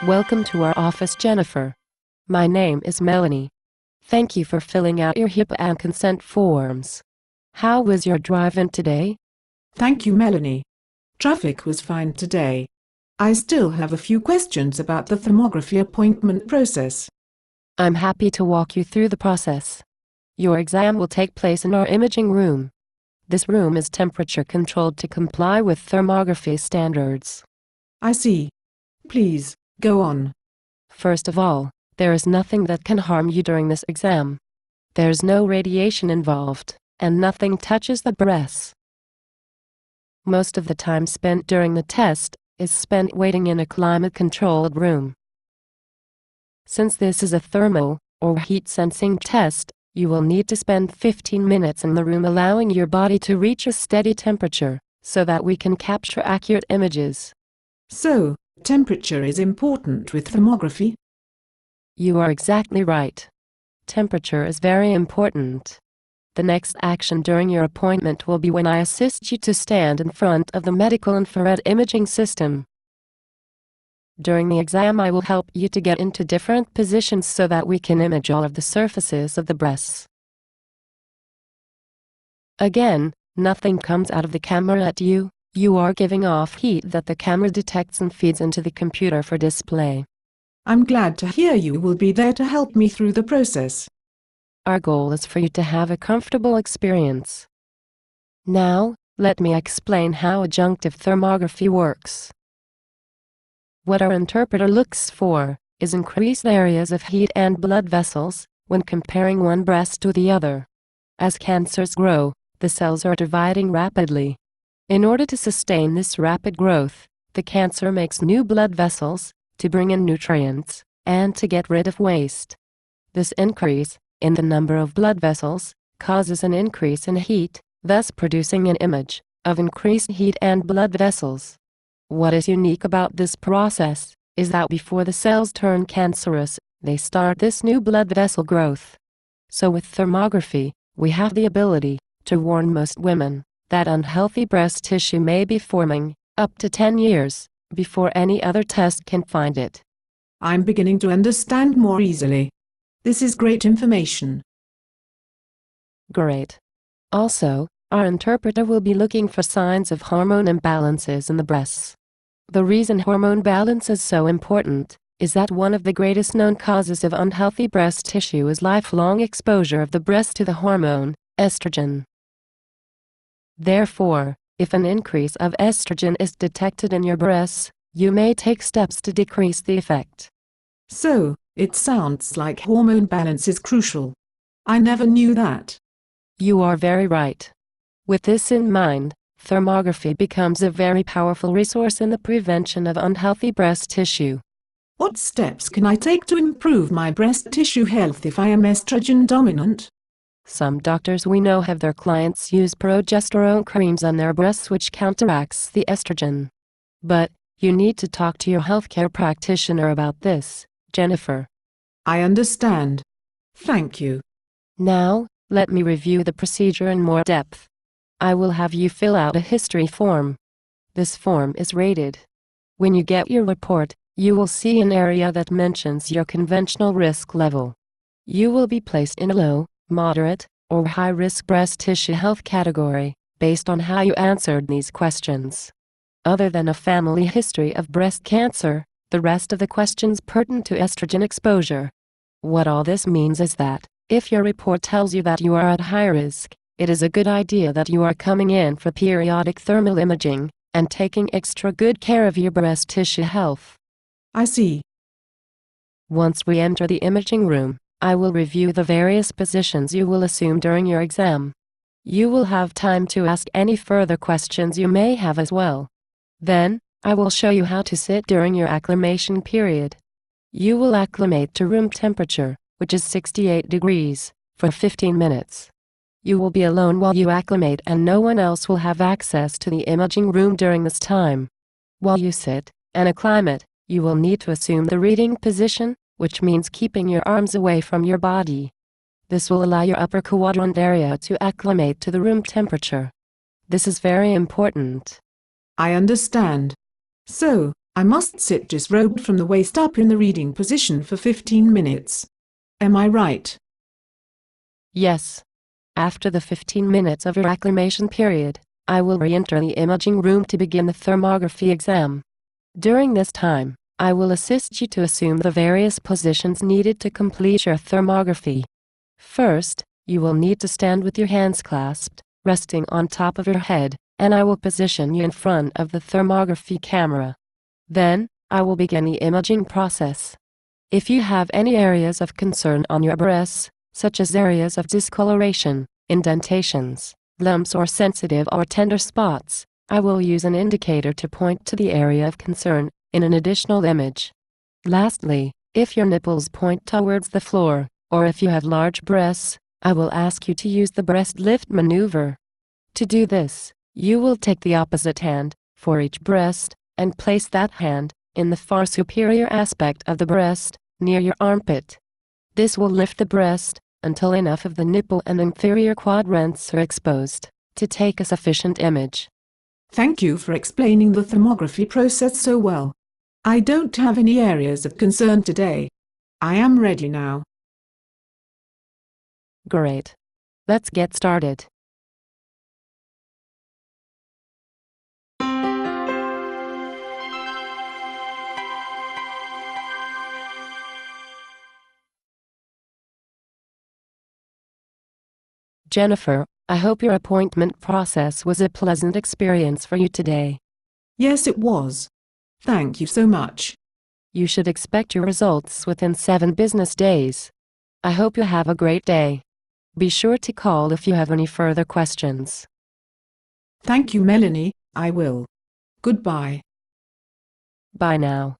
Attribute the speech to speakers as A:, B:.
A: Welcome to our office, Jennifer. My name is Melanie. Thank you for filling out your HIPAA and consent forms. How was your drive-in today?
B: Thank you, Melanie. Traffic was fine today. I still have a few questions about the thermography appointment process.
A: I'm happy to walk you through the process. Your exam will take place in our imaging room. This room is temperature controlled to comply with thermography standards.
B: I see. Please, go on.
A: First of all, there is nothing that can harm you during this exam. There's no radiation involved, and nothing touches the breasts. Most of the time spent during the test is spent waiting in a climate-controlled room. Since this is a thermal, or heat-sensing test, you will need to spend 15 minutes in the room allowing your body to reach a steady temperature, so that we can capture accurate images.
B: So, temperature is important with thermography?
A: You are exactly right. Temperature is very important. The next action during your appointment will be when I assist you to stand in front of the medical infrared imaging system. During the exam, I will help you to get into different positions so that we can image all of the surfaces of the breasts. Again, nothing comes out of the camera at you. You are giving off heat that the camera detects and feeds into the computer for display.
B: I'm glad to hear you will be there to help me through the process.
A: Our goal is for you to have a comfortable experience. Now, let me explain how adjunctive thermography works. What our interpreter looks for is increased areas of heat and blood vessels when comparing one breast to the other. As cancers grow, the cells are dividing rapidly. In order to sustain this rapid growth, the cancer makes new blood vessels to bring in nutrients and to get rid of waste. This increase in the number of blood vessels causes an increase in heat, thus producing an image of increased heat and blood vessels. What is unique about this process is that before the cells turn cancerous, they start this new blood vessel growth. So with thermography, we have the ability to warn most women that unhealthy breast tissue may be forming up to 10 years before any other test can find it.
B: I'm beginning to understand more easily. This is great information.
A: Great. Also, our interpreter will be looking for signs of hormone imbalances in the breasts. The reason hormone balance is so important is that one of the greatest known causes of unhealthy breast tissue is lifelong exposure of the breast to the hormone, estrogen. Therefore, if an increase of estrogen is detected in your breasts, you may take steps to decrease the effect.
B: So, it sounds like hormone balance is crucial. I never knew that.
A: You are very right. With this in mind, thermography becomes a very powerful resource in the prevention of unhealthy breast tissue.
B: What steps can I take to improve my breast tissue health if I am estrogen dominant?
A: Some doctors we know have their clients use progesterone creams on their breasts which counteracts the estrogen. But, you need to talk to your healthcare practitioner about this, Jennifer.
B: I understand. Thank you.
A: Now, let me review the procedure in more depth. I will have you fill out a history form. This form is rated. When you get your report, you will see an area that mentions your conventional risk level. You will be placed in a low, moderate, or high-risk breast tissue health category, based on how you answered these questions. Other than a family history of breast cancer, the rest of the questions pertain to estrogen exposure. What all this means is that, if your report tells you that you are at high risk, it is a good idea that you are coming in for periodic thermal imaging, and taking extra good care of your breast tissue health.
B: I see.
A: Once we enter the imaging room, I will review the various positions you will assume during your exam. You will have time to ask any further questions you may have as well. Then, I will show you how to sit during your acclimation period. You will acclimate to room temperature, which is 68 degrees, for 15 minutes. You will be alone while you acclimate and no one else will have access to the imaging room during this time. While you sit and acclimate, you will need to assume the reading position, which means keeping your arms away from your body. This will allow your upper quadrant area to acclimate to the room temperature. This is very important.
B: I understand. So, I must sit disrobed from the waist up in the reading position for 15 minutes. Am I right?
A: Yes. After the 15 minutes of your acclimation period, I will re-enter the imaging room to begin the thermography exam. During this time, I will assist you to assume the various positions needed to complete your thermography. First, you will need to stand with your hands clasped, resting on top of your head, and I will position you in front of the thermography camera. Then, I will begin the imaging process. If you have any areas of concern on your breasts, such as areas of discoloration, indentations, lumps or sensitive or tender spots, I will use an indicator to point to the area of concern in an additional image. Lastly, if your nipples point towards the floor, or if you have large breasts, I will ask you to use the breast lift maneuver. To do this, you will take the opposite hand for each breast and place that hand in the far superior aspect of the breast, near your armpit. This will lift the breast until enough of the nipple and inferior quadrants are exposed to take a sufficient image.
B: Thank you for explaining the thermography process so well. I don't have any areas of concern today. I am ready now.
A: Great. Let's get started. Jennifer, I hope your appointment process was a pleasant experience for you today.
B: Yes, it was. Thank you so much.
A: You should expect your results within 7 business days. I hope you have a great day. Be sure to call if you have any further questions.
B: Thank you, Melanie, I will. Goodbye.
A: Bye now.